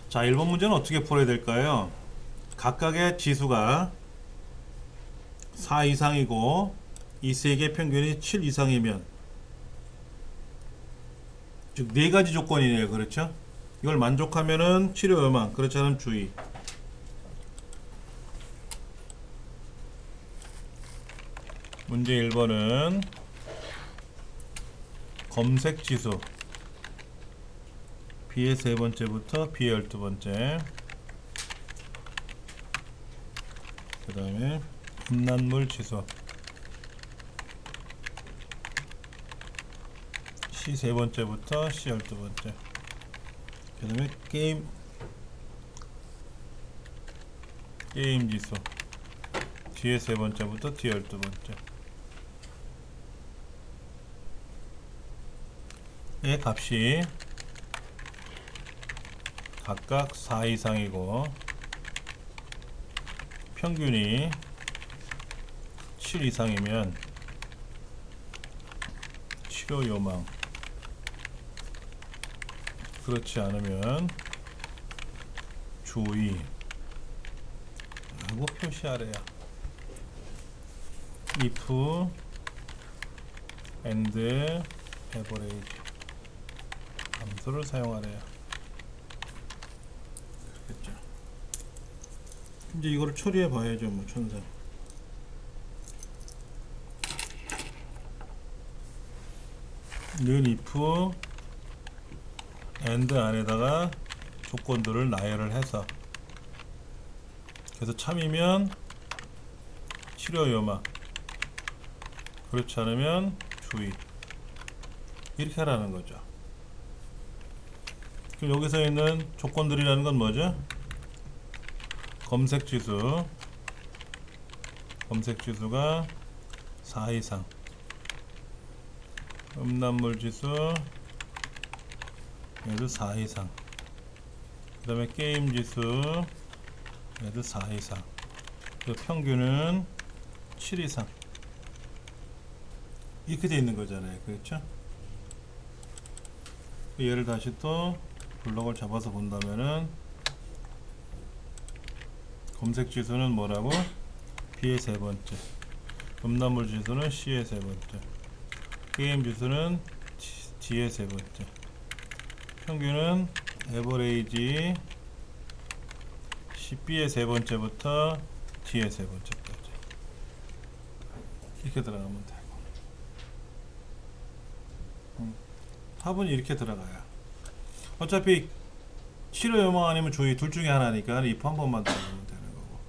자, 1번 문제는 어떻게 풀어야 될까요? 각각의 지수가 4 이상이고 이 세 개 평균이 7 이상이면, 즉 네 가지 조건이네요. 그렇죠? 이걸 만족하면은 치료 요망, 그렇지 않으면 주의. 문제 1번은 검색 지수 B의 세 번째부터 B의 12번째, 그 다음에 음란물 지수 C 세 번째부터 C 12번째, 그 다음에 게임 지수 D의 세 번째부터 D 12번째 의 값이 각각 4 이상이고 평균이 7 이상이면 치료 요망, 그렇지 않으면 주의 라고 표시하래요. if and average 함수를 사용하래요. 그렇겠죠. 이제 이거를 처리해 봐야죠. 뭐 천사. 는 if and 안에다가 조건들을 나열을 해서, 그래서 참이면 치료 요망, 그렇지 않으면 주의, 이렇게 하라는 거죠. 그럼 여기서 있는 조건들이라는 건 뭐죠? 검색 지수가 4 이상, 음란물 지수 얘도 4 이상, 그 다음에 게임 지수 얘도 4 이상, 그 평균은 7 이상, 이렇게 돼 있는 거잖아요. 그렇죠? 얘를 다시 또 블록을 잡아서 본다면은 검색 지수는 뭐라고? B의 세 번째, 음란물 지수는 C의 세 번째, 게임 지수는 D의 세 번째, 평균은 에버레이지 B의 세 번째부터 D의 세 번째까지, 이렇게 들어가면 되고, 합은 이렇게 들어가요. 어차피 치료 요망 아니면 주의 둘 중에 하나니까 if 한 번만 들어가면 되는 거고.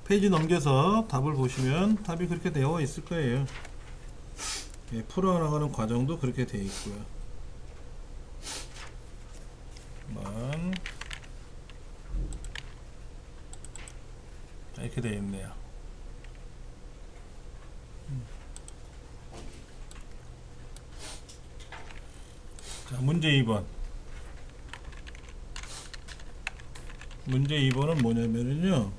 페이지 넘겨서 답을 보시면 답이 그렇게 되어 있을 거예요. 예, 풀어나가는 과정도 그렇게 되어 있고요. 이렇게 되어 있네요. 자, 문제 2번. 문제 2번은 뭐냐면요,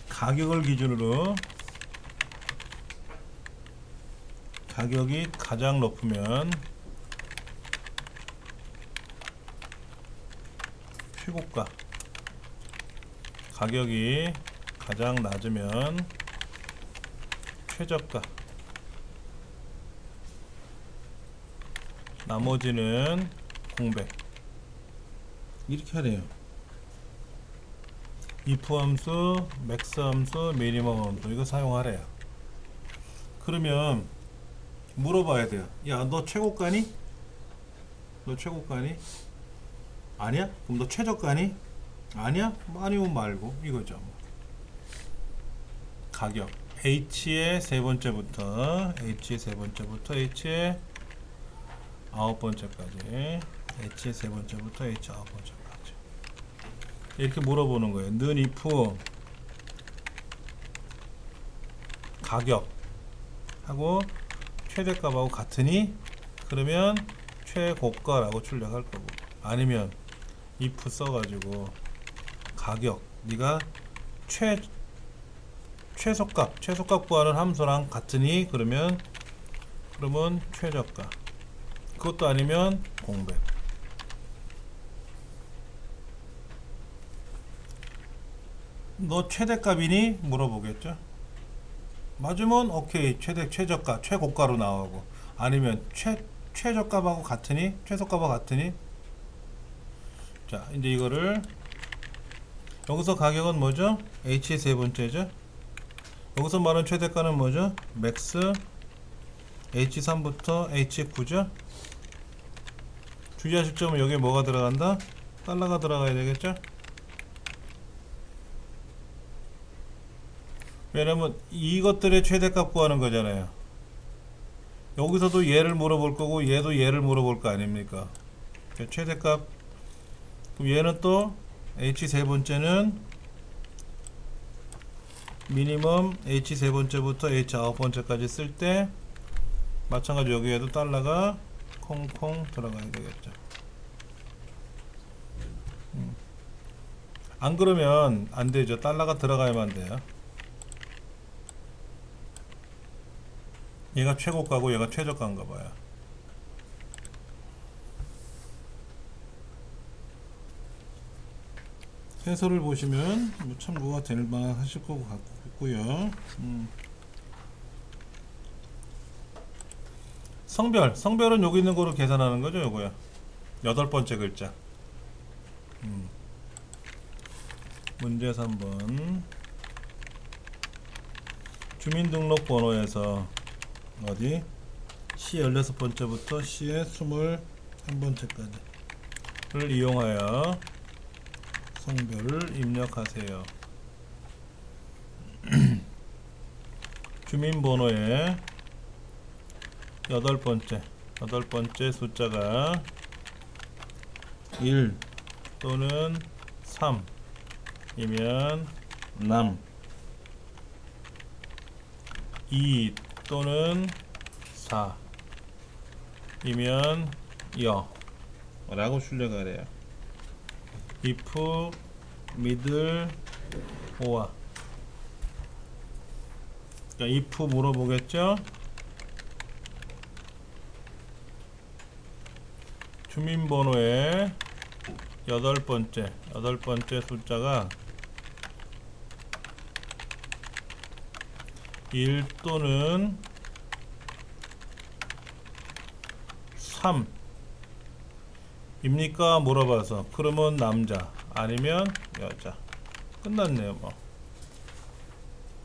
가격을 기준으로 가격이 가장 높으면 최고가, 가격이 가장 낮으면 최저가, 나머지는 공백, 이렇게 하래요. if 함수, max 함수, minimum 함수, 이거 사용하래요. 그러면 물어봐야 돼요. 야, 너 최고가니? 너 최고가니? 아니야? 그럼 너 최저가니? 아니야? 아니면 말고, 이거죠. 가격 H의 세 번째부터 H의 아홉 번째까지, H의 세 번째부터 H 아홉 번째까지, 이렇게 물어보는 거예요. 는 if 가격하고 최대값하고 같으니, 그러면 최고가라고 출력할 거고, 아니면 if 써가지고 가격, 네가 최소값 구하는 함수랑 같으니, 그러면 최저가, 그것도 아니면 공백. 너 최대값이니? 물어보겠죠. 맞으면 오케이, 최저가 최고가로 나오고, 아니면 최저값하고 같으니, 최소값하고 같으니. 자, 이제 이거를 여기서 가격은 뭐죠? H의 세 번째죠. 여기서 말하는 최대가는 뭐죠? 맥스 H3부터 H9죠. 주의하실 점은 여기에 뭐가 들어간다? 달러가 들어가야 되겠죠. 왜냐면 이것들의 최대값 구하는 거잖아요. 여기서도 얘를 물어볼 거고 얘도 얘를 물어볼 거 아닙니까? 최대값. 그럼 얘는 또 H 세 번째는 미니멈 H 세 번째부터 H 아홉 번째까지 쓸 때 마찬가지 여기에도 달러가 콩콩 들어가야 되겠죠. 안 그러면 안 되죠. 달러가 들어가야만 돼요. 얘가 최고가고 얘가 최저가인가 봐요. 해설을 보시면 뭐 참고가 될만 하실 것 같고요. 성별은 여기 있는 거로 계산하는 거죠, 요거야. 여덟 번째 글자. 문제 3번. 주민등록번호에서 어디? C 16번째부터 C의 21번째까지를 이용하여 성별을 입력하세요. 주민번호의 여덟 번째 숫자가 1 또는 3이면 남, 2 또는 4이면 여 라고 출력을 해요. if middle or. 그러니까 if 물어보겠죠. 주민번호의 여덟 번째 숫자가 1 또는 3 입니까? 물어봐서 그러면 남자 아니면 여자. 끝났네요. 뭐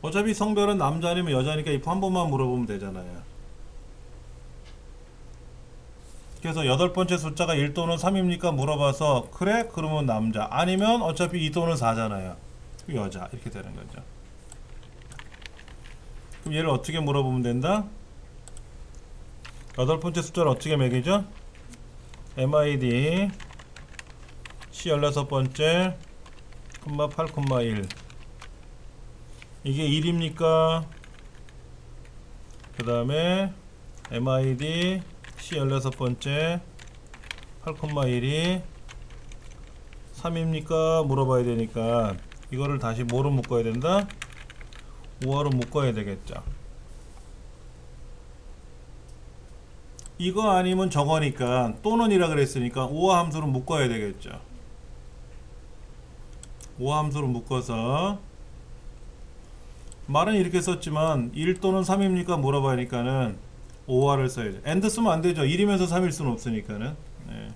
어차피 성별은 남자 아니면 여자니까 if 한 번만 물어보면 되잖아요. 그래서 여덟 번째 숫자가 1 또는 3입니까? 물어봐서 그래? 그러면 남자 아니면 어차피 2 또는 4잖아요. 여자 이렇게 되는 거죠. 그럼 얘를 어떻게 물어보면 된다? 여덟 번째 숫자를 어떻게 매기죠? MID C 16번째 8,1 이게 1입니까? 그 다음에 MID C 16번째 8,1이 3입니까? 물어봐야 되니까 이거를 다시 뭐로 묶어야 된다? 5화로 묶어야 되겠죠. 이거 아니면 저거니까 또는이라 그랬으니까 5화 함수로 묶어야 되겠죠. 5화 함수로 묶어서 말은 이렇게 썼지만 1 또는 3입니까? 물어봐니까는 5화를 써야죠. AND 쓰면 안 되죠. 1이면서 3일 수는 없으니까는. 네.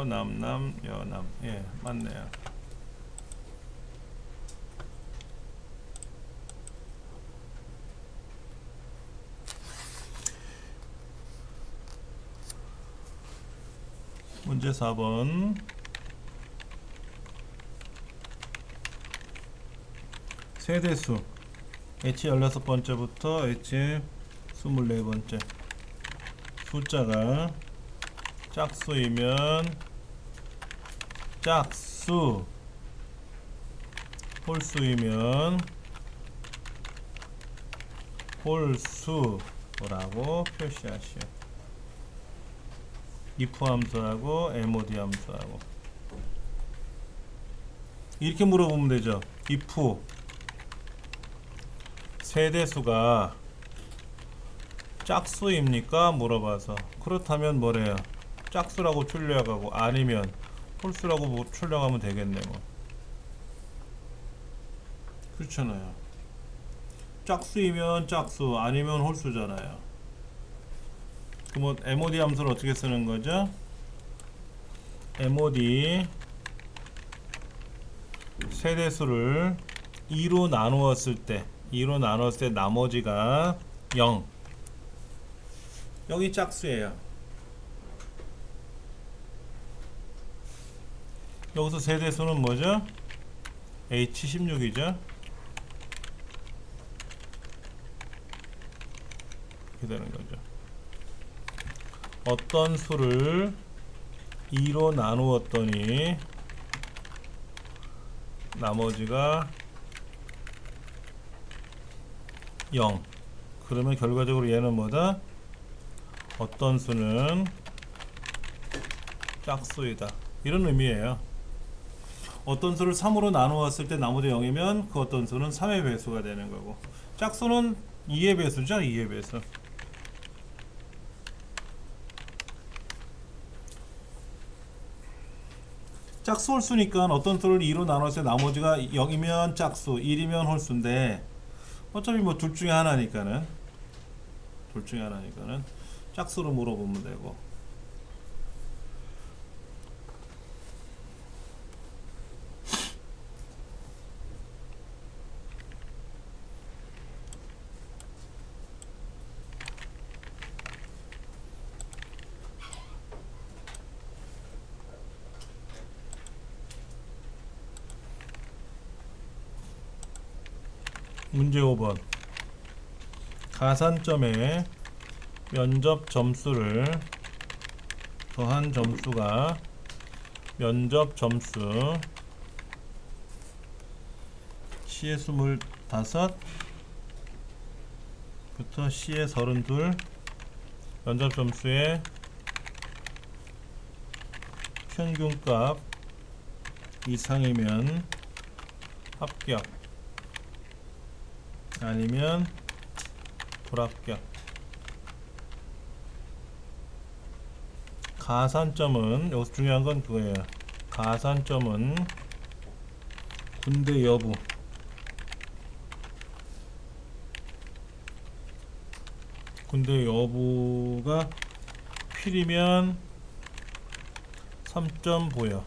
남, 여남. 예, 맞네요. 문제 4번. 세대수 H 16번째부터 H 24번째 숫자가 짝수이면 짝수, 홀수이면 홀수라고 표시하시오. if 함수하고 mod 함수하고 이렇게 물어보면 되죠. if 세대수가 짝수입니까? 물어봐서 그렇다면 뭐래요? 짝수라고 출력하고 아니면 홀수라고 뭐 출력하면 되겠네 뭐. 그렇잖아요. 짝수이면 짝수 아니면 홀수잖아요. 그럼 MOD 함수를 어떻게 쓰는 거죠? MOD 세대수를 2로 나누었을 때 나머지가 0. 여기 짝수예요. 여기서 세대수는 뭐죠? H16이죠. 이렇게 되는 거죠. 어떤 수를 2로 나누었더니 나머지가 0. 그러면 결과적으로 얘는 뭐다? 어떤 수는 짝수이다. 이런 의미예요. 어떤 수를 3으로 나누었을 때 나머지 0이면 그 어떤 수는 3의 배수가 되는 거고, 짝수는 2의 배수죠. 2의 배수. 짝수 홀수니까 어떤 수를 2로 나눴을 때 나머지가 0이면 짝수, 1이면 홀수인데 어차피 뭐 둘 중에 하나니까는 짝수로 물어보면 되고. 문제 5번. 가산점에 면접 점수를 더한 점수가 면접 점수 C의 25부터 C의 32 면접 점수의 평균값 이상이면 합격, 아니면 불합격. 가산점은 여기서 중요한 건 그거예요. 가산점은 군대 여부, 군대 여부가 필이면 3점 보여.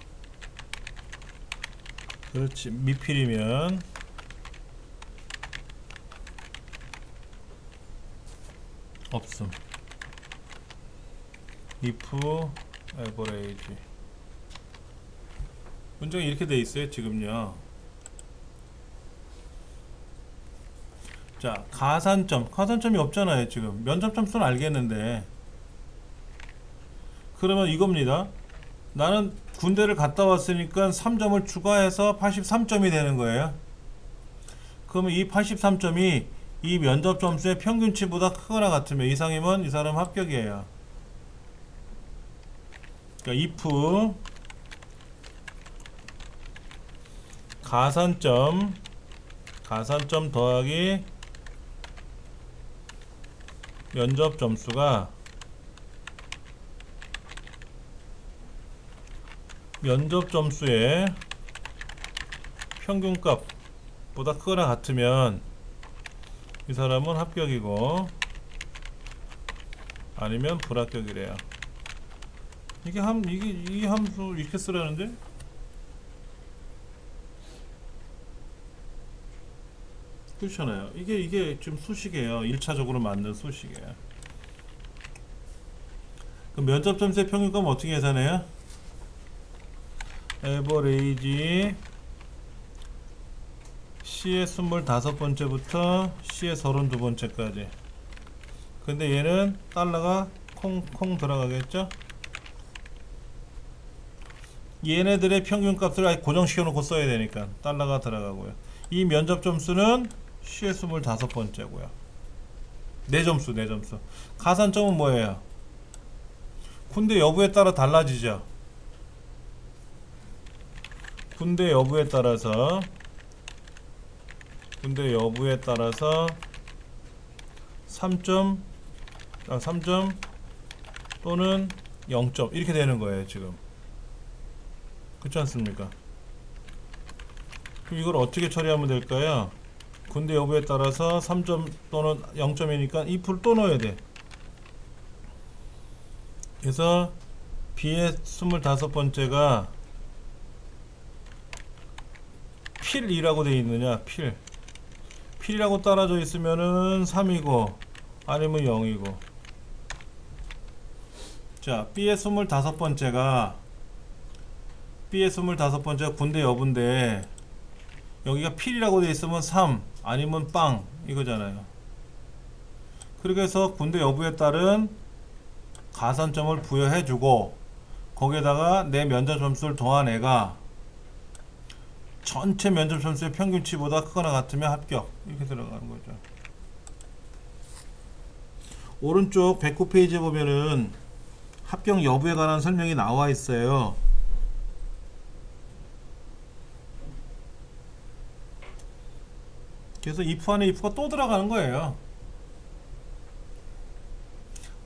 그렇지. 미필이면 없음. if average. 문제가 이렇게 돼 있어요 지금요. 자, 가산점이 없잖아요 지금. 면접 점수는 알겠는데, 그러면 이겁니다. 나는 군대를 갔다 왔으니까 3점을 추가해서 83점이 되는 거예요. 그러면 이 83점이 이 면접 점수의 평균치보다 크거나 같으면, 이상이면 이 사람 합격이에요. 그러니까 if 가산점 더하기 면접 점수가 면접 점수의 평균값보다 크거나 같으면 이 사람은 합격이고 아니면 불합격이래요. 이 함수 이렇게 쓰라는데? 그렇잖아요. 이게 지금 수식이에요. 1차적으로 만든 수식이에요. 그럼 면접 점수의 평균값은 어떻게 계산해요? 에버레이지 C의 25번째부터 C의 32번째까지. 근데 얘는 달러가 콩 들어가겠죠? 얘네들의 평균값을 아예 고정시켜 놓고 써야 되니까 달러가 들어가고요. 이 면접 점수는 C의 25번째고요. 내 점수. 가산점은 뭐예요? 군대 여부에 따라 달라지죠. 군대 여부에 따라서 3점, 3점 또는 0점 이렇게 되는 거예요 지금. 그렇지 않습니까? 그럼 이걸 어떻게 처리하면 될까요? 군대 여부에 따라서 3점 또는 0점이니까 if를 또 넣어야 돼. 그래서 B의 25번째가 필이라고 되어 있느냐, 필이라고 따라져 있으면은 3이고 아니면 0이고. 자, B의 25번째가 군대 여부인데 여기가 필이라고 되어 있으면 3 아니면 빵 이거잖아요. 그렇게 해서 군대 여부에 따른 가산점을 부여해주고 거기에다가 내 면접 점수를 더한 애가 전체 면접 점수의 평균치보다 크거나 같으면 합격 이렇게 들어가는 거죠. 오른쪽 109페이지에 보면은 합격 여부에 관한 설명이 나와 있어요. 그래서 if 안에 if가 또 들어가는 거예요.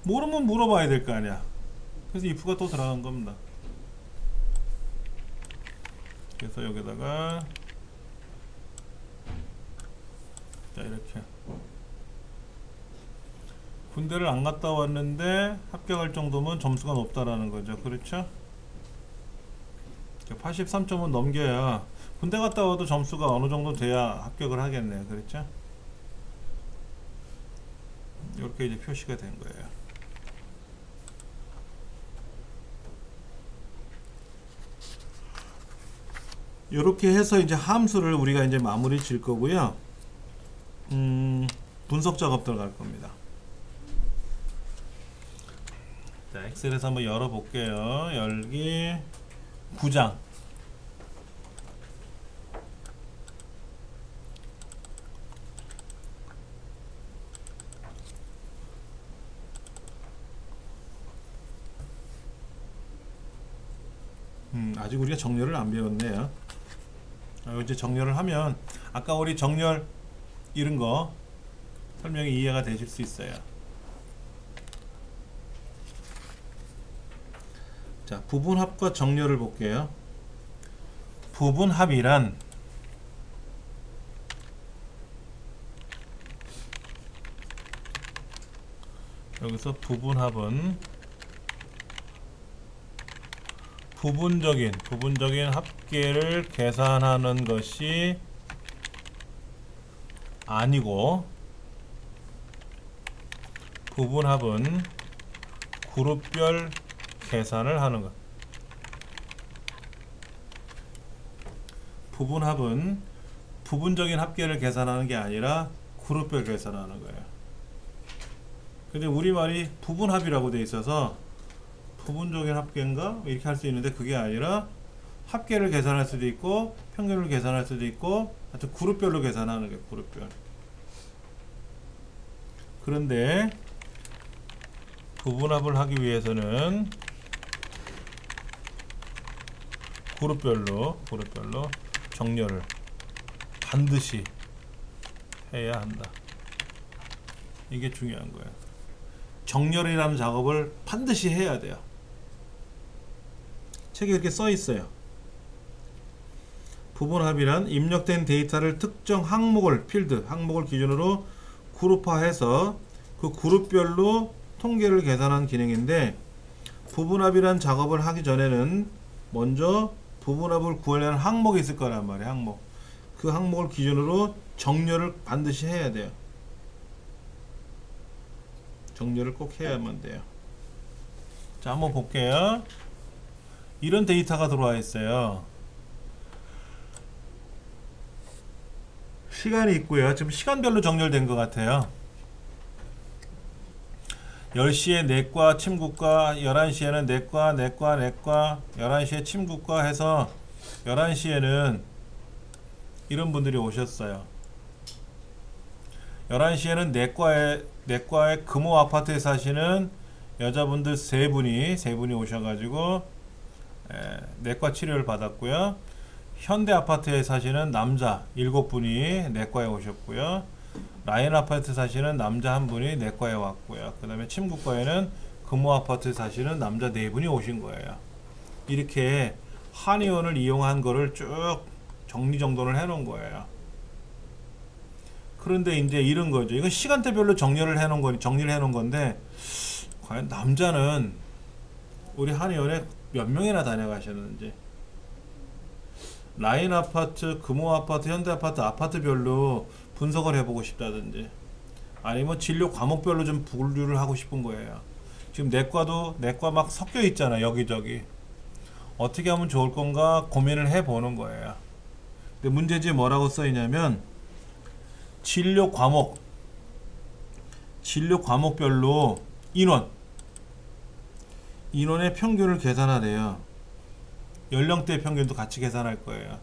모르면 물어봐야 될 거 아니야. 그래서 if가 또 들어간 겁니다. 그래서 여기다가 자 이렇게 군대를 안 갔다 왔는데 합격할 정도면 점수가 높다라는 거죠. 그렇죠? 83점은 넘겨야 군대 갔다 와도 점수가 어느 정도 돼야 합격을 하겠네요. 그렇죠? 이렇게 이제 표시가 된 거예요. 이렇게 해서 이제 함수를 우리가 이제 마무리 질 거고요. 분석 작업 들어갈 겁니다. 자, 엑셀에서 한번 열어 볼게요. 열기 9장. 아직 우리가 정렬을 안 배웠네요. 이제 정렬을 하면 아까 우리 정렬 이런 거 설명이 이해가 되실 수 있어요. 자, 부분합과 정렬을 볼게요. 부분합이란 여기서 부분합은 부분적인 합계를 계산하는 것이 아니고 부분합은 그룹별 계산을 하는 것. 부분합은 부분적인 합계를 계산하는 게 아니라 그룹별 계산하는 거예요. 근데 우리말이 부분합이라고 돼 있어서 부분적인 합계인가? 이렇게 할 수 있는데 그게 아니라 합계를 계산할 수도 있고 평균을 계산할 수도 있고 하여튼 그룹별로 계산하는 게 그룹별. 그런데 부분합을 하기 위해서는 그룹별로 정렬을 반드시 해야 한다. 이게 중요한 거예요. 정렬이라는 작업을 반드시 해야 돼요. 책에 이렇게 써 있어요. 부분합이란 입력된 데이터를 특정 항목을 기준으로 그룹화해서 그 그룹별로 통계를 계산한 기능인데 부분합이란 작업을 하기 전에는 먼저 부분합을 구하려는 항목이 있을 거란 말이에요. 항목. 그 항목을 기준으로 정렬을 반드시 해야 돼요. 정렬을 꼭 해야만 돼요. 자, 한번 볼게요. 이런 데이터가 들어와 있어요. 시간이 있고요. 지금 시간별로 정렬된 것 같아요. 10시에 내과, 침구과, 11시에는 내과, 11시에 침구과 해서 11시에는 이런 분들이 오셨어요. 11시에는 내과의 금호 아파트에 사시는 여자분들 세 분이 오셔가지고 내과 치료를 받았고요. 현대 아파트에 사시는 남자 7분이 내과에 오셨고요. 라인 아파트 사시는 남자 한 분이 내과에 왔고요. 그 다음에 침구과에는 금호 아파트 사시는 남자 네 분이 오신 거예요. 이렇게 한의원을 이용한 거를 쭉 정리정돈을 해 놓은 거예요. 그런데 이제 이런 거죠. 이건 시간대별로 정리를 해 놓은 건데, 과연 남자는 우리 한의원에 몇 명이나 다녀가셨는지, 라인 아파트, 금호 아파트, 현대 아파트, 아파트별로 분석을 해보고 싶다든지, 아니면 진료 과목별로 좀 분류를 하고 싶은 거예요. 지금 내과 막 섞여 있잖아, 여기저기. 어떻게 하면 좋을 건가 고민을 해보는 거예요. 근데 문제지에 뭐라고 써 있냐면, 진료 과목별로 인원의 평균을 계산하래요. 연령대 평균도 같이 계산할 거예요.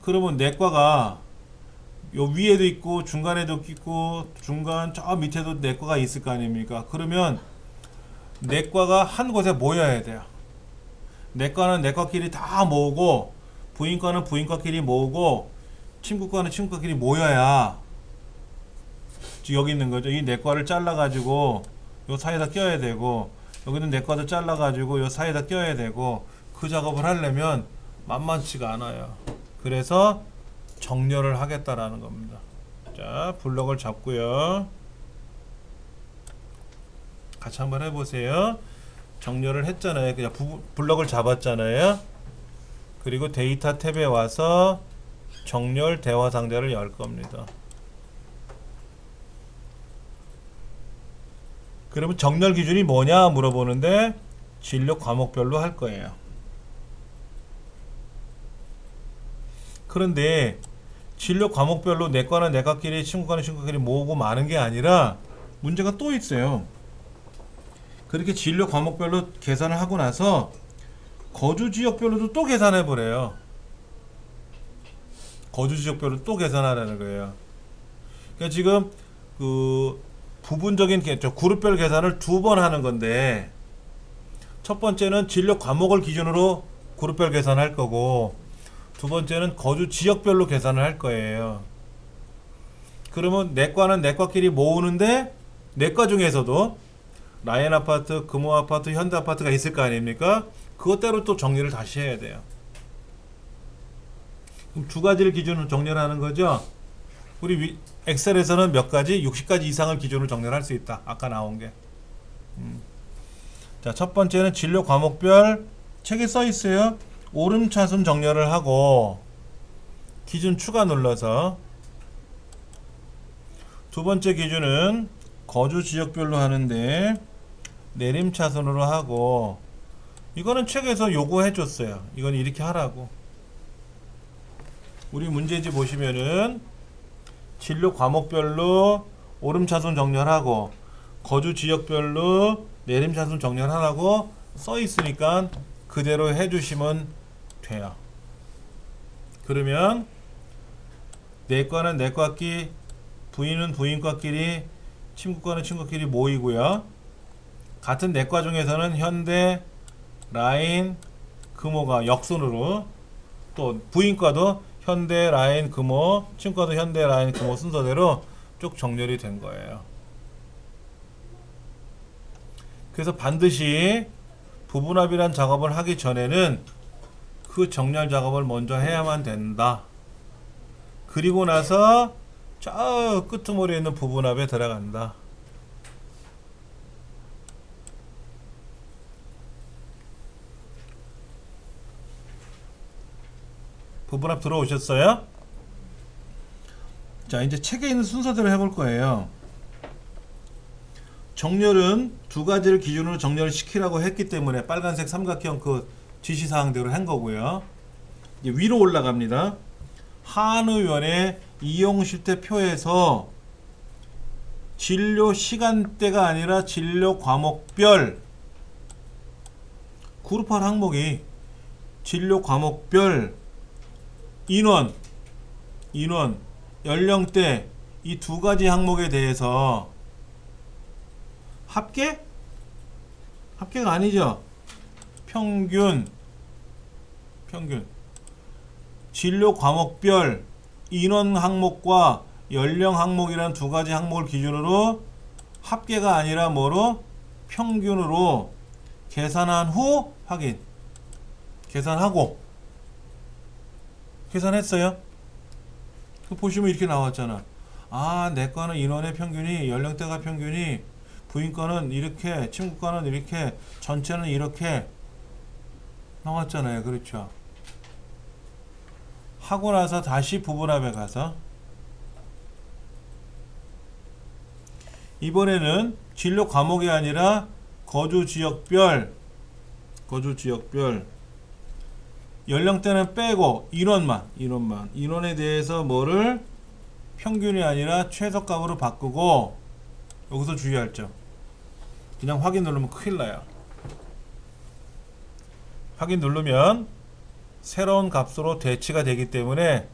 그러면 내과가 요 위에도 있고 중간에도 있고 중간 저 밑에도 내과가 있을 거 아닙니까? 그러면 내과가 한 곳에 모여야 돼요. 내과는 내과끼리 다 모으고, 부인과는 부인과끼리 모으고, 친구과는 친구과끼리 모여야 여기 있는 거죠. 이 내과를 잘라가지고 요 사이에다 껴야 되고, 여기는 내과도 잘라가지고 요 사이에다 껴야 되고, 그 작업을 하려면 만만치가 않아요. 그래서 정렬을 하겠다라는 겁니다. 자, 블럭을 잡고요. 같이 한번 해보세요. 정렬을 했잖아요. 그냥 블럭을 잡았잖아요. 그리고 데이터 탭에 와서 정렬 대화 상자를 열 겁니다. 그러면 정렬 기준이 뭐냐 물어보는데 진료 과목별로 할 거예요. 그런데 진료 과목별로 내과는 내과끼리, 친구과는 친구끼리 모으고 마는 게 아니라 문제가 또 있어요. 그렇게 진료 과목별로 계산을 하고 나서 거주 지역별로도 또 계산해 보래요. 거주 지역별로 또 계산하라는 거예요. 그러니까 지금 그 부분적인 그룹별 계산을 두 번 하는 건데, 첫 번째는 진료 과목을 기준으로 그룹별 계산할 거고, 두 번째는 거주 지역별로 계산을 할 거예요. 그러면 내과는 내과끼리 모으는데, 내과 중에서도 라인 아파트, 금호 아파트, 현대 아파트가 있을 거 아닙니까? 그것대로 또 정리를 다시 해야 돼요. 그럼 두 가지를 기준으로 정리를 하는 거죠. 우리 엑셀에서는 몇 가지? 60가지 이상을 기준으로 정리를 할 수 있다. 아까 나온 게. 자, 첫 번째는 진료 과목별 책에 써 있어요. 오름차순 정렬을 하고 기준 추가 눌러서, 두 번째 기준은 거주 지역별로 하는데 내림차순으로 하고, 이거는 책에서 요구해 줬어요. 이건 이렇게 하라고. 우리 문제지 보시면은 진료 과목별로 오름차순 정렬하고 거주 지역별로 내림차순 정렬하라고 써 있으니까 그대로 해주시면 돼요. 그러면 내과는 내과끼리, 부인은 부인과끼리, 친구과는 친구끼리 모이고요. 같은 내과 중에서는 현대, 라인, 금호가 역순으로, 또 부인과도 현대, 라인, 금호, 친구과도 현대, 라인, 금호 순서대로 쭉 정렬이 된 거예요. 그래서 반드시 부분합이란 작업을 하기 전에는 그 정렬 작업을 먼저 해야만 된다. 그리고 나서 저 끄트머리에 있는 부분합에 들어간다. 부분합 들어오셨어요? 자, 이제 책에 있는 순서대로 해볼 거예요. 정렬은 두 가지를 기준으로 정렬을 시키라고 했기 때문에 빨간색 삼각형 그 지시사항대로 한 거고요. 이제 위로 올라갑니다. 한의원의 이용실태표에서 진료 시간대가 아니라 진료 과목별, 그룹할 항목이 진료 과목별, 인원, 연령대, 이 두 가지 항목에 대해서 합계? 합계가 아니죠. 평균. 진료 과목별 인원 항목과 연령 항목이란 두 가지 항목을 기준으로 합계가 아니라 뭐로? 평균으로 계산한 후 확인. 계산하고. 계산했어요? 보시면 이렇게 나왔잖아. 아, 내 거는 인원의 평균이, 연령대가 평균이, 부인 거는 이렇게, 친구 거는 이렇게, 전체는 이렇게 나왔잖아요. 그렇죠? 하고 나서 다시 부분합에 가서 이번에는 진로 과목이 아니라 거주 지역별 연령대는 빼고 인원에 대해서 뭐를 평균이 아니라 최소값으로 바꾸고, 여기서 주의할 점, 그냥 확인 누르면 큰일 나요. 확인 누르면 새로운 값으로 대치가 되기 때문에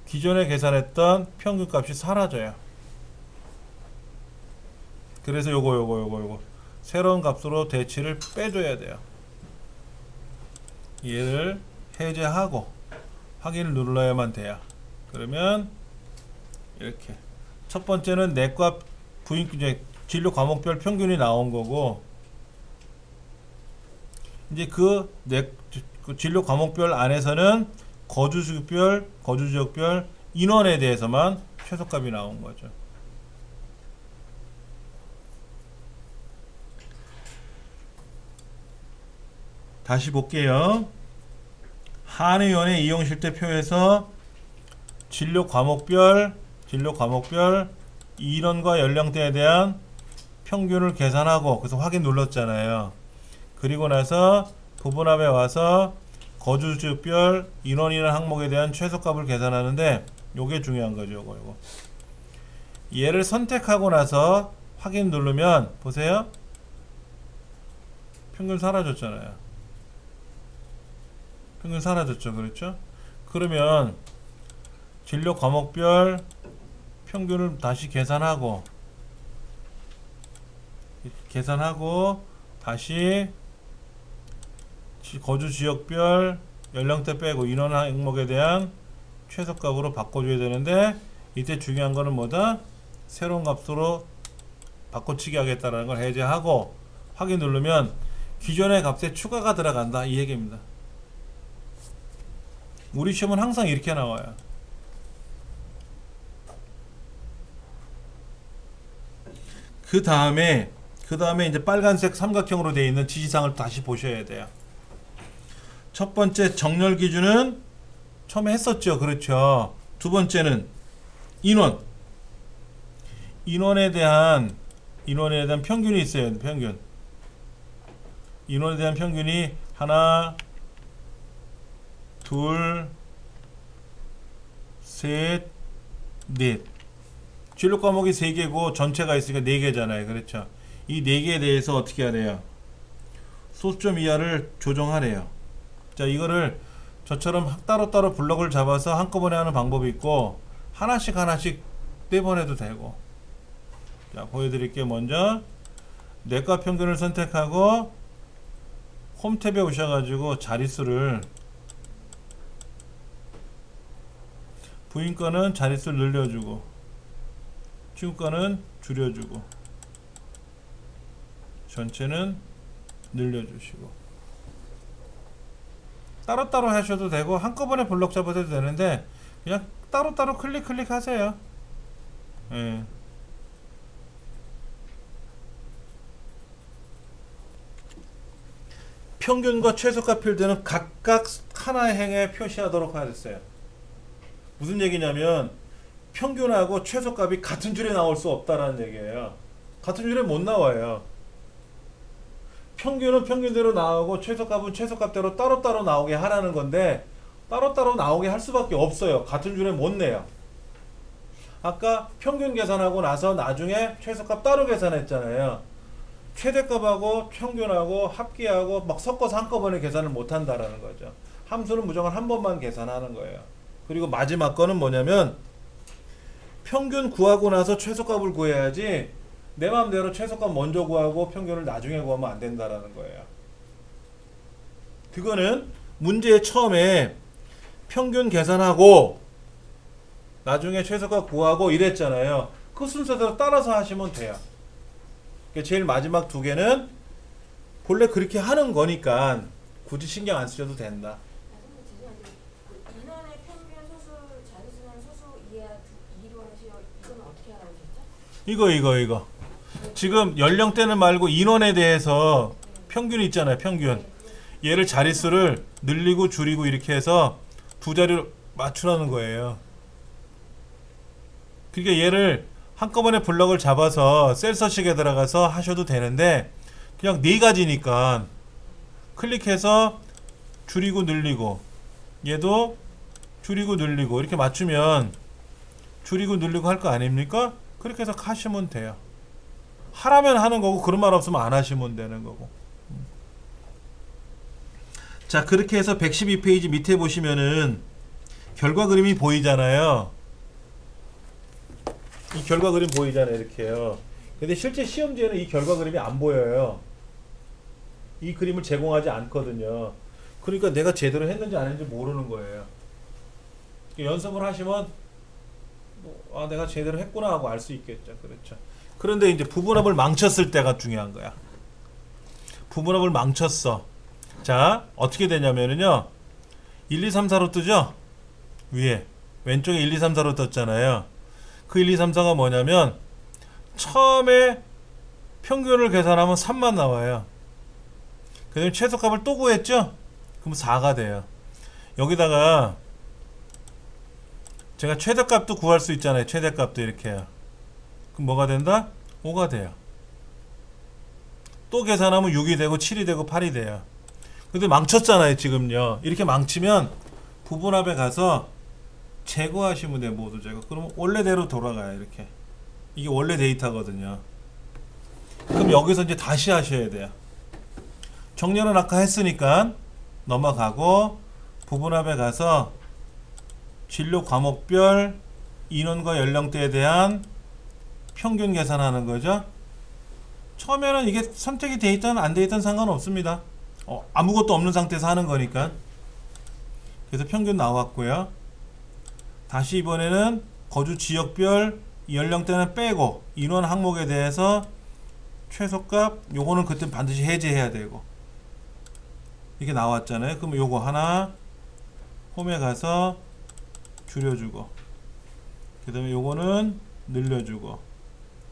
기존에 계산했던 평균값이 사라져요. 그래서 요거 새로운 값으로 대치를 빼줘야 돼요. 얘를 해제하고 확인을 눌러야만 돼요. 그러면 이렇게 첫 번째는 내과 부인 이제 진로 과목별 평균이 나온 거고, 이제 그 진로 과목별 안에서는 거주 지역별 인원에 대해서만 최소값이 나온 거죠. 다시 볼게요. 한의원의 이용실태표에서 진로 과목별 인원과 연령대에 대한 평균을 계산하고, 그래서 확인 눌렀잖아요. 그리고 나서 부분합에 와서 거주지역별 인원이라는 항목에 대한 최소값을 계산하는데, 요게 중요한 거죠. 요거 얘를 선택하고 나서 확인 누르면 보세요. 평균 사라졌잖아요. 평균 사라졌죠. 그렇죠? 그러면 진로 과목별 평균을 다시 계산하고 다시 거주 지역별 연령대 빼고 인원 항목에 대한 최소값으로 바꿔줘야 되는데, 이때 중요한 거는 뭐다? 새로운 값으로 바꿔치기 하겠다라는 걸 해제하고 확인 누르면 기존의 값에 추가가 들어간다, 이 얘기입니다. 우리 시험은 항상 이렇게 나와요. 그 다음에 이제 빨간색 삼각형으로 되어 있는 지시사항을 다시 보셔야 돼요. 첫 번째 정렬 기준은 처음에 했었죠. 그렇죠. 두 번째는 인원에 대한 평균이 있어요. 평균. 인원에 대한 평균이 하나, 둘, 셋, 넷. 진로 과목이 3개고 전체가 있으니까 4개잖아요. 그렇죠. 이 4개에 대해서 어떻게 하래요? 소수점 이하를 조정하래요. 자, 이거를 저처럼 따로따로 블럭을 잡아서 한꺼번에 하는 방법이 있고, 하나씩 떼보내도 되고. 자, 보여드릴게요. 먼저 내과 평균을 선택하고 홈 탭에 오셔가지고 자릿수를, 부인 거는 자릿수를 늘려주고 친구 거는 줄여주고 전체는 늘려주시고, 따로따로 하셔도 되고 한꺼번에 블럭 잡아도 되는데 그냥 따로따로 클릭 하세요. 예. 평균과 최소값 필드는 각각 하나의 행에 표시하도록 하였어요. 무슨 얘기냐면 평균하고 최소값이 같은 줄에 나올 수 없다라는 얘기예요. 같은 줄에 못 나와요. 평균은 평균대로 나오고 최소값은 최소값대로 따로따로 나오게 하라는 건데, 따로따로 나오게 할 수밖에 없어요. 같은 줄에 못 내요. 아까 평균 계산하고 나서 나중에 최소값 따로 계산했잖아요. 최대값하고 평균하고 합계하고 막 섞어서 한꺼번에 계산을 못 한다라는 거죠. 함수는 무조건 한 번만 계산하는 거예요. 그리고 마지막 거는 뭐냐면 평균 구하고 나서 최소값을 구해야지, 내 맘대로 최소값 먼저 구하고 평균을 나중에 구하면 안 된다라는 거예요. 그거는 문제의 처음에 평균 계산하고 나중에 최소값 구하고 이랬잖아요. 그 순서대로 따라서 하시면 돼요. 그러니까 제일 마지막 두 개는 본래 그렇게 하는 거니까 굳이 신경 안 쓰셔도 된다. 그 인원의 평균 소수 자릿수는 소수 이하 2로 하시오. 이건 어떻게 하라고 하셨죠? 이거. 지금 연령대는 말고 인원에 대해서 평균이 있잖아요. 평균. 얘를 자릿수를 늘리고 줄이고 이렇게 해서 두 자리를 맞추라는 거예요. 그러니까 얘를 한꺼번에 블럭을 잡아서 셀서식에 들어가서 하셔도 되는데 그냥 네 가지니까 클릭해서 줄이고 늘리고 얘도 줄이고 늘리고 이렇게 맞추면 줄이고 늘리고 할 거 아닙니까? 그렇게 해서 하시면 돼요. 하라면 하는 거고 그런 말 없으면 안 하시면 되는 거고. 자, 그렇게 해서 112페이지 밑에 보시면은 결과 그림이 보이잖아요. 이 결과 그림 보이잖아요. 이렇게요. 근데 실제 시험지에는 이 결과 그림이 안 보여요. 이 그림을 제공하지 않거든요. 그러니까 내가 제대로 했는지 안 했는지 모르는 거예요. 연습을 하시면 아, 내가 제대로 했구나 하고 알 수 있겠죠. 그렇죠. 그런데 이제 부분합을 망쳤을 때가 중요한 거야. 부분합을 망쳤어. 자, 어떻게 되냐면요. 1, 2, 3, 4로 뜨죠? 위에. 왼쪽에 1, 2, 3, 4로 떴잖아요. 그 1, 2, 3, 4가 뭐냐면 처음에 평균을 계산하면 3만 나와요. 그 다음에 최소값을 또 구했죠? 그럼 4가 돼요. 여기다가 제가 최대값도 구할 수 있잖아요. 최대값도 이렇게요. 그럼 뭐가 된다? 5가 돼요. 또 계산하면 6이 되고 7이 되고 8이 돼요. 근데 망쳤잖아요. 지금요. 이렇게 망치면 부분합에 가서 제거하시면 돼요. 모두 제거. 그러면 원래대로 돌아가요. 이렇게. 이게 원래 데이터거든요. 그럼 여기서 이제 다시 하셔야 돼요. 정렬은 아까 했으니까 넘어가고 부분합에 가서 진로 과목별 인원과 연령대에 대한 평균 계산하는 거죠. 처음에는 이게 선택이 돼 있든 안 돼 있든 상관없습니다. 아무것도 없는 상태에서 하는 거니까. 그래서 평균 나왔고요. 다시 이번에는 거주 지역별 연령대는 빼고 인원 항목에 대해서 최소값 요거는 그때 반드시 해제해야 되고 이게 나왔잖아요. 그럼 요거 하나 홈에 가서 줄여주고 그 다음에 요거는 늘려주고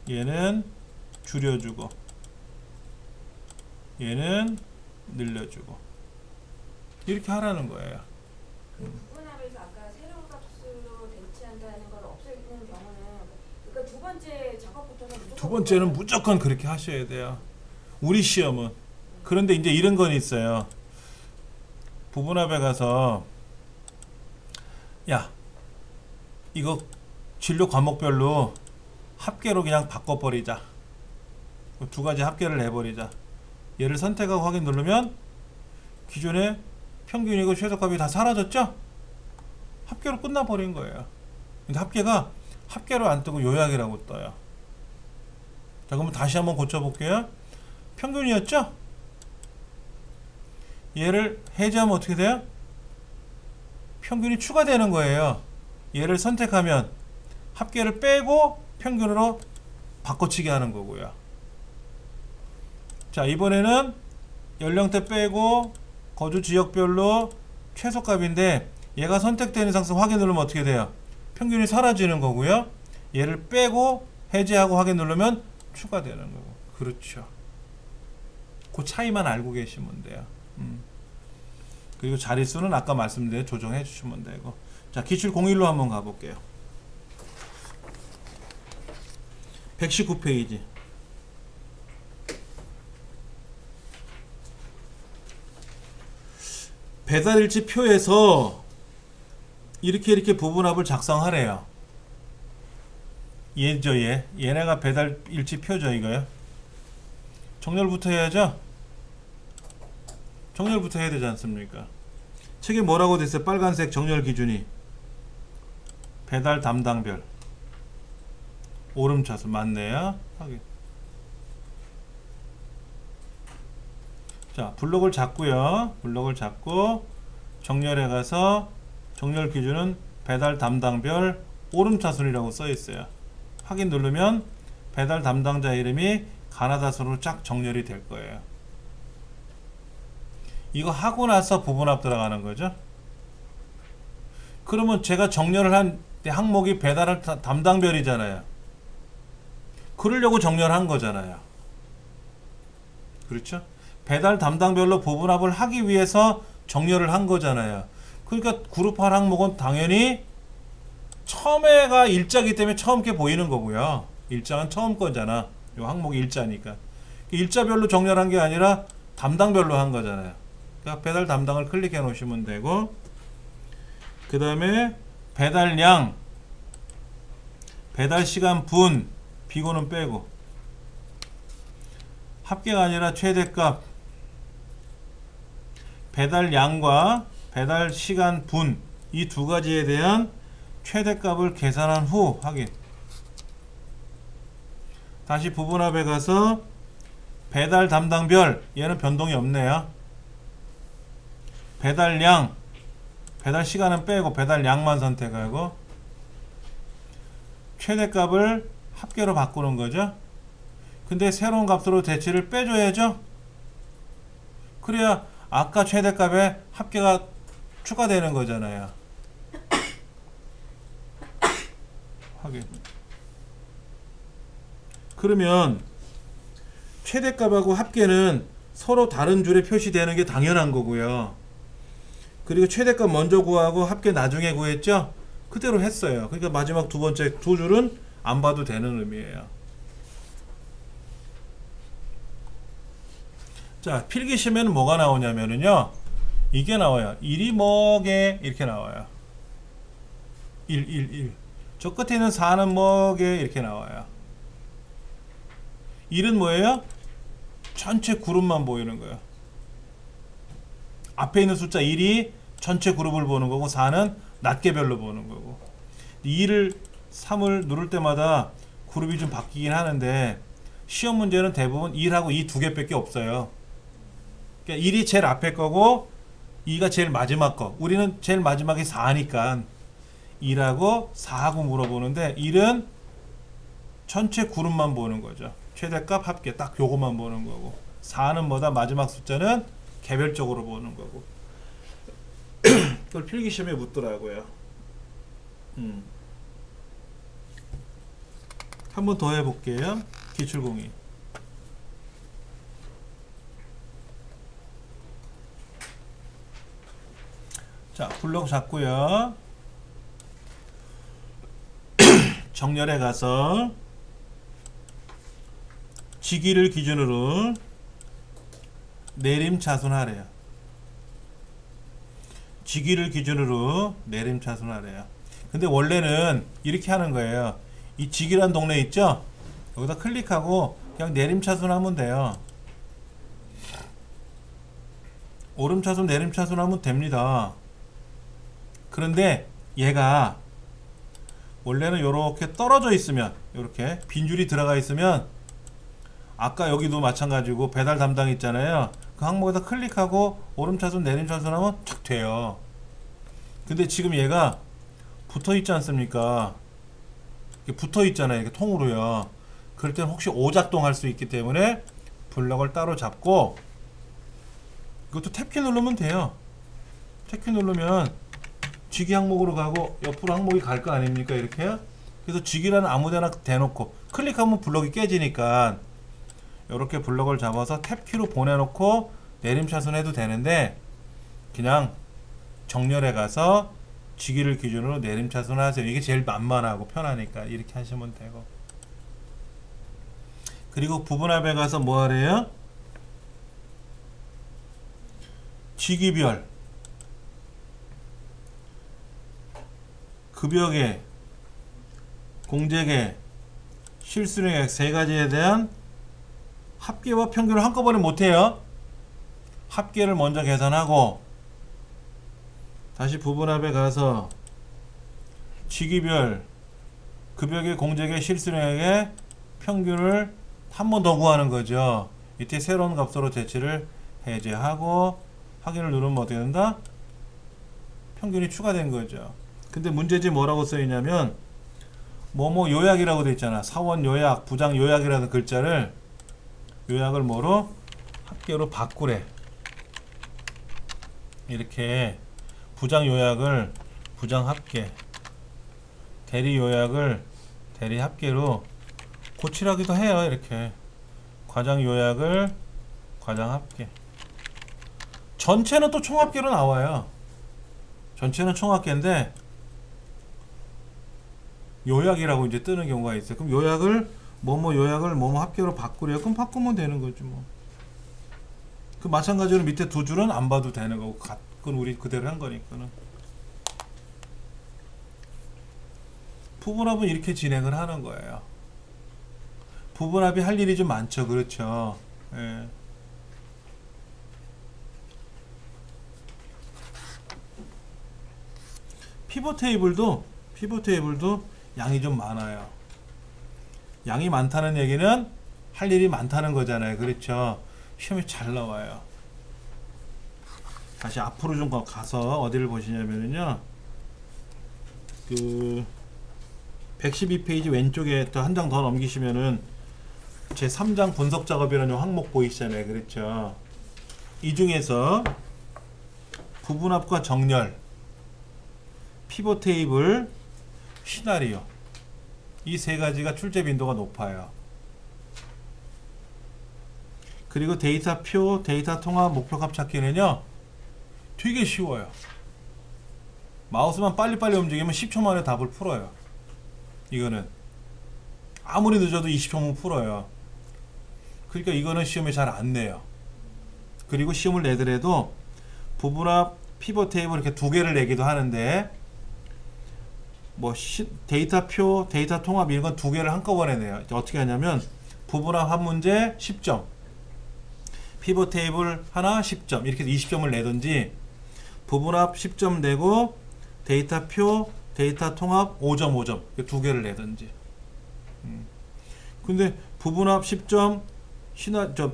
얘는 줄여주고 얘는 늘려주고 이렇게 하라는 거예요. 부분합에서 아까 새로운 값으로 대체한다는 걸 없애는 경우는 그러니까 두 번째 작업부터는 무조건 두 번째는 무조건 그렇게 하셔야 돼요. 우리 시험은. 그런데 이제 이런 건 있어요. 부분합에 가서 야 이거 진로 과목별로 합계로 그냥 바꿔버리자. 두 가지 합계를 해버리자. 얘를 선택하고 확인 누르면 기존에 평균이고 최소값이 다 사라졌죠? 합계로 끝나버린 거예요. 근데 합계가 합계로 안 뜨고 요약이라고 떠요. 자, 그러면 다시 한번 고쳐볼게요. 평균이었죠? 얘를 해제하면 어떻게 돼요? 평균이 추가되는 거예요. 얘를 선택하면 합계를 빼고 평균으로 바꿔치기 하는 거고요. 자, 이번에는 연령대 빼고 거주 지역별로 최소값인데 얘가 선택된 이상 확인 누르면 어떻게 돼요? 평균이 사라지는 거고요. 얘를 빼고 해제하고 확인 누르면 추가되는 거고. 그렇죠. 그 차이만 알고 계시면 돼요. 그리고 자릿수는 아까 말씀드린 조정해 주시면 되고. 자, 기출 01로 한번 가볼게요. 119페이지. 배달일지 표에서 이렇게 부분합을 작성하래요. 얘죠, 얘. 얘네가 배달일지 표죠, 이거요. 정렬부터 해야죠. 정렬부터 해야 되지 않습니까? 책에 뭐라고 됐어요? 빨간색 정렬 기준이 배달 담당별 오름차수 맞네요. 확인. 자, 블록을 잡고요. 블록을 잡고 정렬해 가서 정렬 기준은 배달 담당별 오름차순이라고 써 있어요. 확인 누르면 배달 담당자 이름이 가나다 순으로 쫙 정렬이 될 거예요. 이거 하고 나서 부분합 들어가는 거죠. 그러면 제가 정렬을 한 항목이 배달 담당별이잖아요. 그러려고 정렬한 거잖아요. 그렇죠? 배달 담당별로 부분합을 하기 위해서 정렬을 한 거잖아요. 그러니까 그룹할 항목은 당연히 처음에가 일자기 때문에 처음 게 보이는 거고요. 일자는 처음 거잖아. 요 항목이 일자니까. 일자별로 정렬한 게 아니라 담당별로 한 거잖아요. 그러니까 배달 담당을 클릭해 놓으시면 되고, 그 다음에 배달량, 배달 시간 분, 비고는 빼고, 합계가 아니라 최대값, 배달량과 배달 시간 분, 이 두 가지에 대한 최대값을 계산한 후 확인. 다시 부분합에 가서 배달 담당별, 얘는 변동이 없네요. 배달량, 배달 시간은 빼고 배달량만 선택하고, 최대값을 합계로 바꾸는 거죠. 근데 새로운 값으로 대치를 빼줘야죠. 그래야 아까 최대값에 합계가 추가되는 거잖아요. 확인. 그러면 최대값하고 합계는 서로 다른 줄에 표시되는 게 당연한 거고요. 그리고 최대값 먼저 구하고 합계 나중에 구했죠? 그대로 했어요. 그러니까 마지막 두 번째 두 줄은 안 봐도 되는 의미예요. 자, 필기시험에는 뭐가 나오냐면요, 이게 나와요. 1이 뭐게 이렇게 나와요. 1. 저 끝에 있는 4는 뭐게 이렇게 나와요. 1은 뭐예요? 전체 그룹만 보이는 거예요. 앞에 있는 숫자 1이 전체 그룹을 보는 거고, 4는 낱개별로 보는 거고. 2를 3을 누를 때마다 그룹이 좀 바뀌긴 하는데, 시험 문제는 대부분 1하고 2 두 개밖에 없어요. 그러니까 1이 제일 앞에 거고 2가 제일 마지막 거. 우리는 제일 마지막이 4니까 1하고 4하고 물어보는데, 1은 전체 그룹만 보는 거죠. 최대값 합계 딱 요것만 보는 거고, 4는 뭐다? 마지막 숫자는 개별적으로 보는 거고. 그걸 필기시험에 묻더라고요. 한 번 더 해볼게요. 기출공이. 자, 블록 잡고요. 정렬에 가서 직위를 기준으로 내림차순하래요. 직위를 기준으로 내림차순하래요. 근데 원래는 이렇게 하는 거예요. 이 직위란 동네 있죠? 여기다 클릭하고 그냥 내림차순하면 돼요. 오름차순, 내림차순하면 됩니다. 그런데 얘가 원래는 이렇게 떨어져 있으면, 이렇게 빈줄이 들어가 있으면, 아까 여기도 마찬가지고 배달 담당 있잖아요. 그 항목에다 클릭하고 오름차순, 내림차순 하면 착 돼요. 근데 지금 얘가 붙어 있지 않습니까? 이렇게 붙어 있잖아요. 이렇게 통으로요. 그럴 때는 혹시 오작동 할 수 있기 때문에 블럭을 따로 잡고, 이것도 탭키 누르면 돼요. 탭키 누르면 직위 항목으로 가고 옆으로 항목이 갈 거 아닙니까? 이렇게. 그래서 직위라는 아무데나 대놓고 클릭하면 블럭이 깨지니까 이렇게 블럭을 잡아서 탭키로 보내놓고 내림차순 해도 되는데, 그냥 정렬에 가서 직위를 기준으로 내림차순 하세요. 이게 제일 만만하고 편하니까 이렇게 하시면 되고. 그리고 부분합에 가서 뭐 하래요? 직위별, 급여계, 공제계, 실수령액 세 가지에 대한 합계와 평균을 한꺼번에 못해요. 합계를 먼저 계산하고, 다시 부분합에 가서 직위별, 급여계, 공제계, 실수령액의 평균을 한 번 더 구하는 거죠. 이때 새로운 값으로 대치를 해제하고 확인을 누르면 어떻게 된다? 평균이 추가된 거죠. 근데 문제지 뭐라고 써있냐면 뭐뭐 요약이라고 돼 있잖아. 사원 요약, 부장 요약이라는 글자를 요약을 뭐로? 합계로 바꾸래. 이렇게 부장 요약을 부장 합계, 대리 요약을 대리 합계로 고치라기도 해요. 이렇게 과장 요약을 과장 합계. 전체는 또 총합계로 나와요. 전체는 총합계인데 요약이라고 이제 뜨는 경우가 있어요. 그럼 요약을 뭐뭐 요약을 뭐뭐 합계로 바꾸래요. 그럼 바꾸면 되는 거지 뭐. 그 마찬가지로 밑에 두 줄은 안 봐도 되는 거고, 그건 우리 그대로 한 거니까는. 부분합은 이렇게 진행을 하는 거예요. 부분합이 할 일이 좀 많죠. 그렇죠. 예. 피벗 테이블도 양이 좀 많아요. 양이 많다는 얘기는 할 일이 많다는 거잖아요. 그렇죠. 시험이 잘 나와요. 다시 앞으로 좀 가서 어디를 보시냐면요, 그 112페이지 왼쪽에 또 한 장 더 넘기시면은 제 3장 분석 작업이라는 항목 보이시잖아요. 그렇죠. 이 중에서 부분합과 정렬, 피벗 테이블, 시나리오, 이 세 가지가 출제 빈도가 높아요. 그리고 데이터 표, 데이터 통합, 목표값 찾기는요 되게 쉬워요. 마우스만 빨리빨리 움직이면 10초 만에 답을 풀어요. 이거는 아무리 늦어도 20초면 풀어요. 그러니까 이거는 시험에 잘 안 내요. 그리고 시험을 내더라도 부분합, 피벗 테이블 이렇게 두 개를 내기도 하는데, 뭐 데이터 표, 데이터 통합 이런 건 두 개를 한꺼번에 내요. 어떻게 하냐면 부분합 한 문제 10점, 피벗 테이블 하나 10점, 이렇게 20점을 내든지, 부분합 10점 내고 데이터 표, 데이터 통합 5점 5점 두 개를 내든지. 근데 부분합 10점,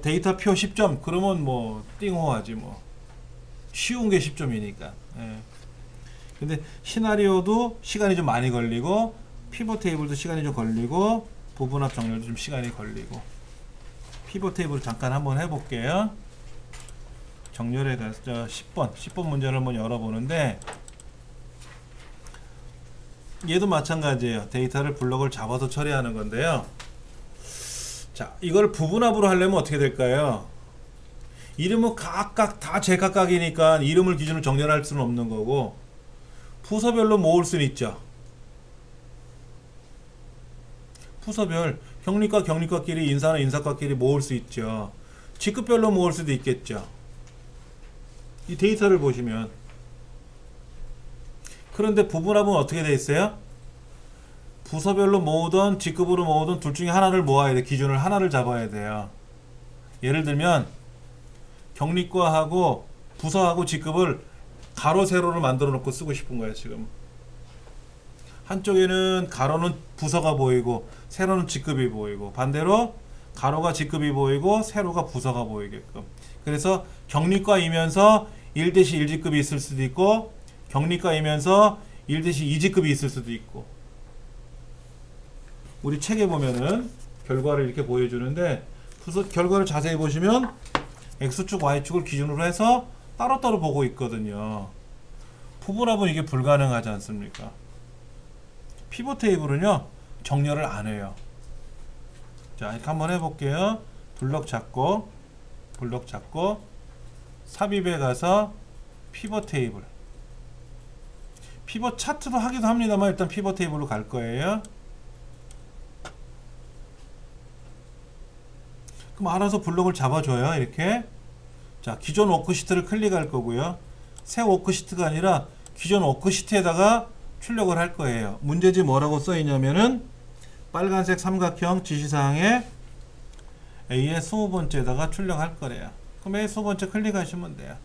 데이터 표 10점 그러면 뭐 띵호하지 뭐. 쉬운 게 10점이니까. 예. 근데 시나리오도 시간이 좀 많이 걸리고, 피벗 테이블도 시간이 좀 걸리고, 부분합 정렬도 좀 시간이 걸리고. 피벗 테이블 잠깐 한번 해볼게요. 정렬에 가서 10번 문제를 한번 열어보는데, 얘도 마찬가지예요. 데이터를 블록을 잡아서 처리하는 건데요. 자, 이걸 부분합으로 하려면 어떻게 될까요? 이름은 각각 다 제각각이니까 이름을 기준으로 정렬할 수는 없는 거고, 부서별로 모을 수는 있죠. 부서별, 경리과 경리과끼리, 인사는 인사과끼리 모을 수 있죠. 직급별로 모을 수도 있겠죠. 이 데이터를 보시면. 그런데 부분합은 어떻게 돼 있어요? 부서별로 모으던 직급으로 모으던 둘 중에 하나를 모아야 돼. 기준을 하나를 잡아야 돼요. 예를 들면 경리과하고 부서하고 직급을 가로 세로를 만들어 놓고 쓰고 싶은 거예요. 지금 한쪽에는 가로는 부서가 보이고 세로는 직급이 보이고, 반대로 가로가 직급이 보이고 세로가 부서가 보이게끔. 그래서 경리과이면서 1-1직급이 있을 수도 있고, 경리과이면서 1-2직급이 있을 수도 있고. 우리 책에 보면은 결과를 이렇게 보여주는데, 결과를 자세히 보시면 X축, Y축을 기준으로 해서 따로따로 보고 있거든요. 부분합은 이게 불가능하지 않습니까? 피벗 테이블은요 정렬을 안 해요. 자, 이렇게 한번 해볼게요. 블럭 잡고 삽입에 가서 피벗 테이블, 피벗 차트도 하기도 합니다만 일단 피벗 테이블로 갈 거예요. 그럼 알아서 블럭을 잡아줘요. 이렇게. 자, 기존 워크시트를 클릭할 거고요. 새 워크시트가 아니라 기존 워크시트에다가 출력을 할 거예요. 문제지 뭐라고 써 있냐면은 빨간색 삼각형 지시사항에 A의 20번째에다가 출력할 거래요. 그럼 A 20번째 클릭하시면 돼요.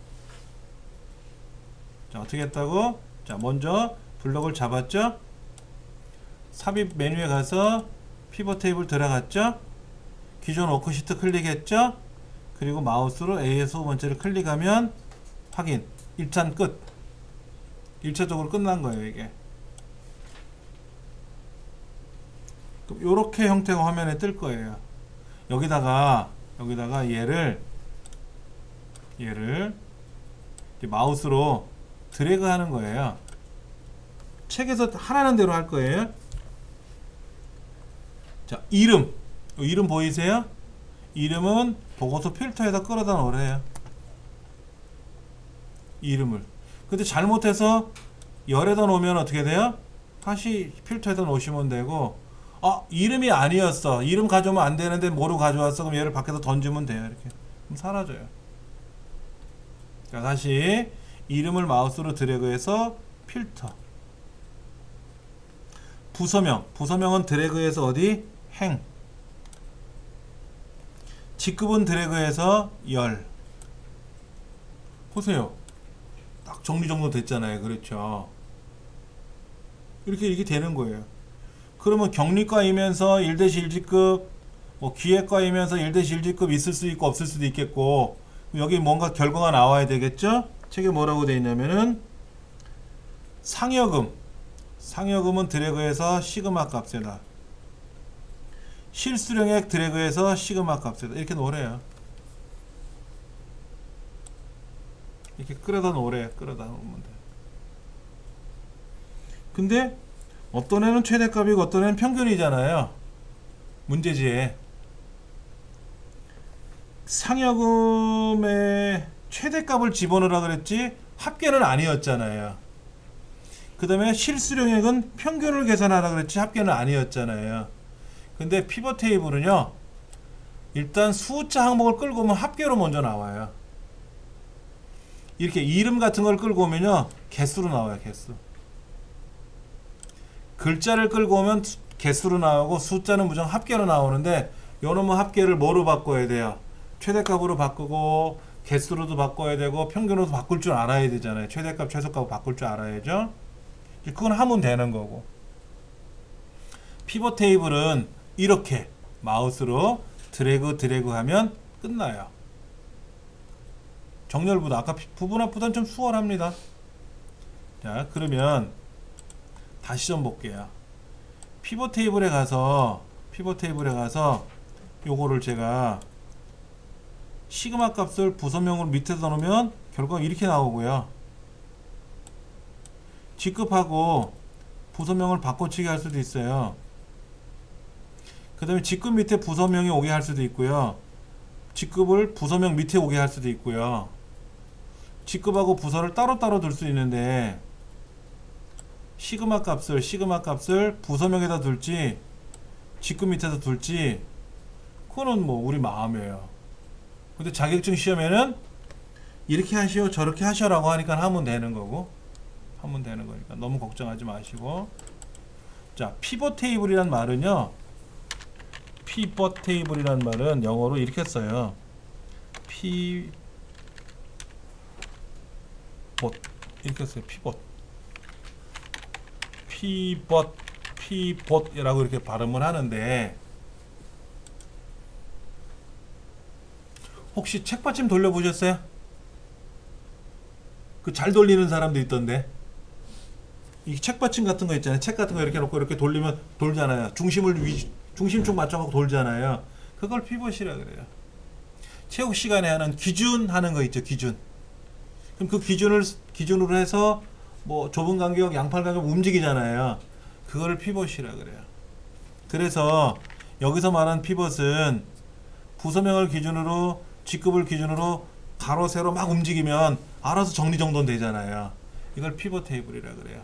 자, 어떻게 했다고? 자, 먼저 블럭을 잡았죠? 삽입 메뉴에 가서 피벗 테이블 들어갔죠? 기존 워크시트 클릭했죠? 그리고 마우스로 A의 20번째를 클릭하면 확인. 1차는 끝. 1차적으로 끝난 거예요, 이게. 그럼 요렇게 형태가 화면에 뜰 거예요. 여기다가 얘를 이렇게 마우스로 드래그 하는 거예요. 책에서 하라는 대로 할 거예요. 자, 이름 보이세요? 이름은 보고서 필터에다 끌어다 놓으래요. 이름을. 근데 잘못해서 열에다 놓으면 어떻게 돼요? 다시 필터에다 놓으시면 되고, 이름이 아니었어. 이름 가져오면 안 되는데 뭐로 가져왔어? 그럼 얘를 밖에서 던지면 돼요. 이렇게. 그럼 사라져요. 자, 다시 이름을 마우스로 드래그해서 필터. 부서명은 드래그해서 어디? 행. 직급은 드래그해서 열. 보세요. 딱 정리정돈 됐잖아요. 그렇죠. 이렇게 되는 거예요. 그러면 격리과이면서 1-1직급, 뭐 기획과이면서 1-1직급 있을 수 있고 없을 수도 있겠고, 여기 뭔가 결과가 나와야 되겠죠? 책에 뭐라고 되어 있냐면은 상여금은 드래그해서 시그마 값에다, 실수령액 드래그해서 시그마 값에다 이렇게 놓으래요. 이렇게 끌어다 놓으면 돼. 근데 어떤 애는 최대값이고 어떤 애는 평균이잖아요. 문제지에 상여금의 최대값을 집어넣으라 그랬지 합계는 아니었잖아요. 그 다음에 실수령액은 평균을 계산하라 그랬지 합계는 아니었잖아요. 근데 피벗 테이블은요, 일단 숫자 항목을 끌고 오면 합계로 먼저 나와요. 이렇게 이름 같은 걸 끌고 오면요, 개수로 나와요. 개수. 글자를 끌고 오면 개수로 나오고 숫자는 무조건 합계로 나오는데, 요놈은 합계를 뭐로 바꿔야 돼요? 최대값으로 바꾸고 개수로도 바꿔야 되고 평균으로도 바꿀 줄 알아야 되잖아요. 최대값, 최소값 바꿀 줄 알아야죠. 그건 하면 되는 거고. 피벗 테이블은 이렇게 마우스로 드래그 하면 끝나요. 정렬보다 아까 부분합보다는 좀 수월합니다. 자, 그러면 다시 좀 볼게요. 피벗 테이블에 가서 요거를 제가 시그마 값을 부서명으로 밑에다 놓으면 결과가 이렇게 나오고요. 직급하고 부서명을 바꿔치기 할 수도 있어요. 그 다음에 직급 밑에 부서명이 오게 할 수도 있고요. 직급을 부서명 밑에 오게 할 수도 있고요. 직급하고 부서를 따로따로 둘 수 있는데, 시그마 값을 부서명에다 둘지 직급 밑에다 둘지 그거는 뭐 우리 마음이에요. 근데 자격증 시험에는 이렇게 하시오 저렇게 하시오라고 하니까 하면 되는 거니까 너무 걱정하지 마시고. 자, 피벗 테이블이란 말은요, 피벗 테이블이란 말은 영어로 이렇게 써요. 피벗 이렇게 써요. 피벗이라고 이렇게 발음을 하는데, 혹시 책받침 돌려보셨어요? 그 잘 돌리는 사람도 있던데. 이 책받침 같은 거 있잖아요. 책 같은 거 이렇게 놓고 이렇게 돌리면 돌잖아요. 중심축 맞춰갖고 돌잖아요. 그걸 피벗이라 그래요. 체육 시간에 하는 기준 하는 거 있죠. 기준. 그럼 그 기준으로 해서 뭐 좁은 간격, 양팔 간격 움직이잖아요. 그걸 피벗이라 그래요. 그래서 여기서 말하는 피벗은 부서명을 기준으로, 직급을 기준으로 가로 세로 막 움직이면 알아서 정리정돈 되잖아요. 이걸 피벗 테이블이라 그래요.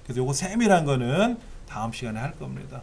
그래서 요거 세밀한 거는 다음 시간에 할 겁니다.